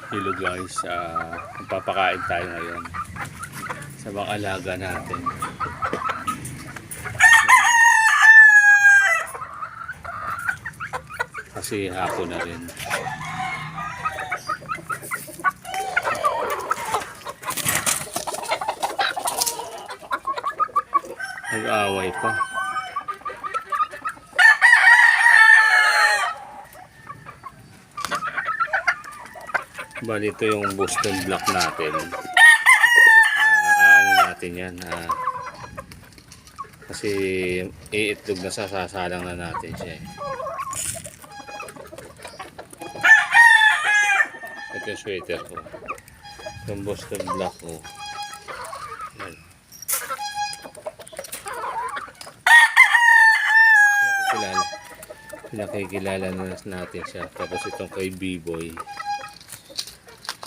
Hello guys, magpapakain tayo ngayon sa mga alaga natin. Kasi hapon na rin. Nag-aaway pa. Bali ito yung Boston Black natin. Ano natin yan. Kasi iitlog na sasalang na natin siya. Ito yung sweater ko. Yung Boston Black ko. Yan. Pinakikilala na natin siya. Tapos itong kay B-Boy.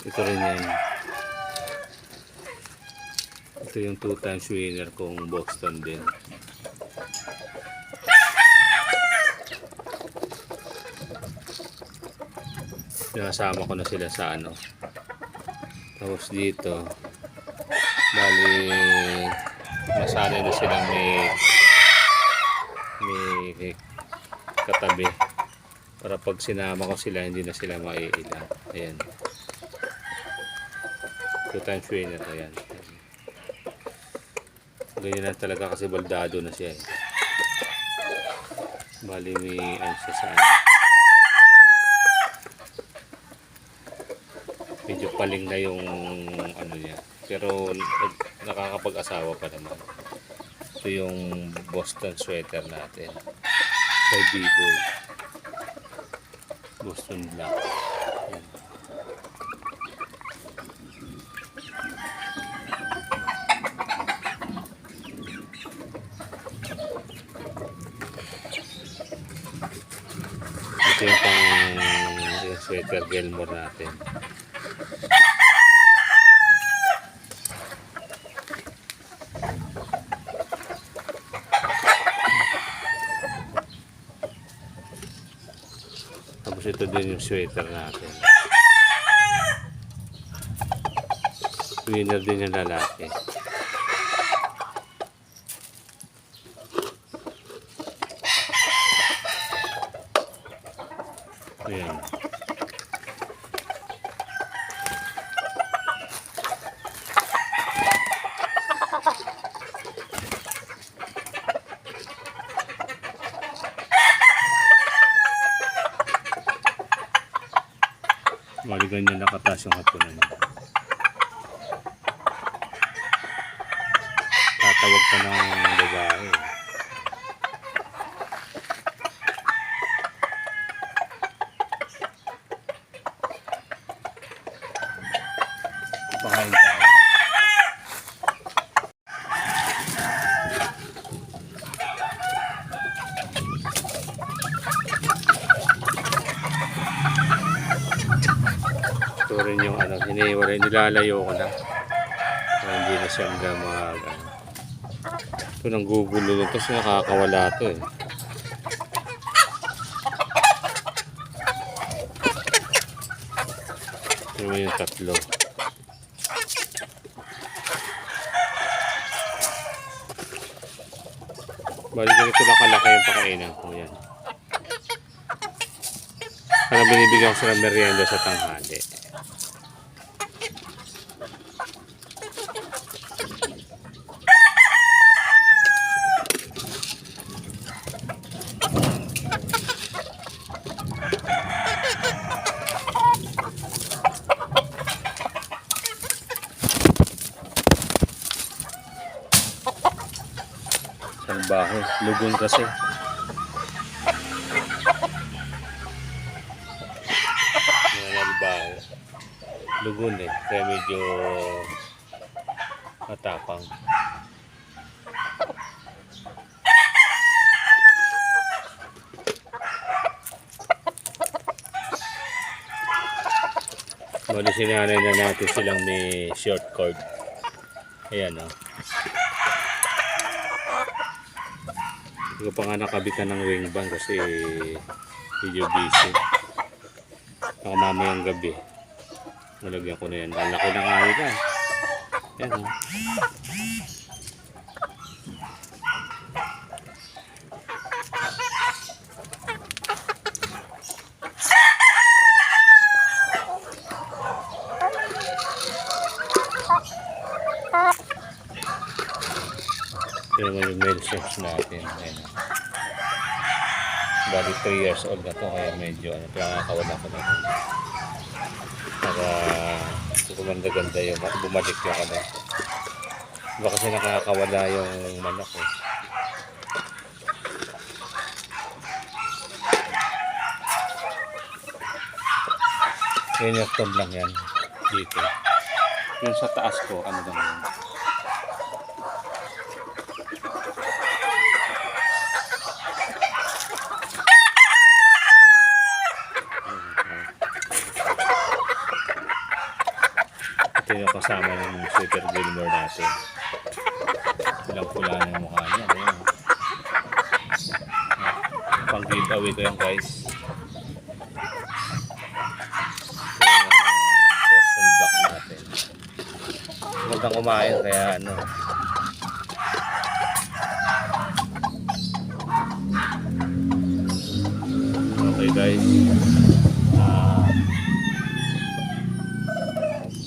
Ito rin yan. Ito yung 2 times winner kong Boston din. Nasama ko na sila sa ano. Tapos dito bali nasanay na silang may katabi para pag sinama ko sila hindi na sila maiilang. Ayan, 2 times winner. Ayan, ganyan na talaga kasi baldado na siya eh. Bali may ano siya sa ano, medyo paling na yung ano niya, pero nakakapag-asawa pa naman. Ito yung Boston sweater natin kay B-Boy, Boston Black. Ayan. Ito yung pang sweater Gilmore natin. Tapos ito din yung sweater natin. Winner din yung lalaki. Ayan. Bali ganyan nakataas yung hapunan. Tatawag pa ng babae. Pakain tayo. Ito rin yung ano, nilalayo ko na para hindi na siya mag ano. Ito nang gugulo ito kasi nakakawala ito eh. Ito yung tatlo. Balik ganito na kalaki yung pakainan ko yan. Parang binibigyan ko sila merienda sa tanghali. Salbahe, lugon kasi. Salbahe. Lugon eh, kaya medyo matapang. Bali sinanay na natin silang may short cord. Ayan o. Hindi ko pa nga nakabitan ng wing band kasi medyo busy. Baka mamayang gabi. Nalagyan ko na yan. Lalaki na nga yun ah. Yan oh. Ito naman yung male source natin. Ayan. Bali 3 years old na to kaya medyo ano, nakakawala ko na ito. Para gumanda-ganda yung bumalik yung ano. Diba kasi nakakawala yung manok eh. Yun yung tone lang yan dito. Yung sa taas ko, ano lang yun. Ito yung kasama ng Super Gilmore natin. Pulang-pula na yung mukha niya. Ayan. Pang giveaway ko yan guys. Boston Black natin. Magandang kumain kaya ano. Okay guys.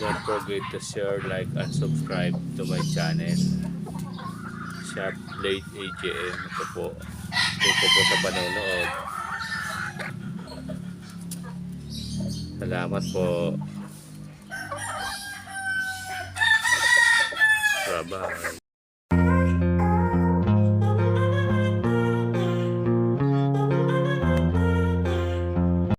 Don't forget to share, like, and subscribe to my channel. Sharp Blade AJM. Ito po. Ito po sa panonood. Salamat po. Bye-bye.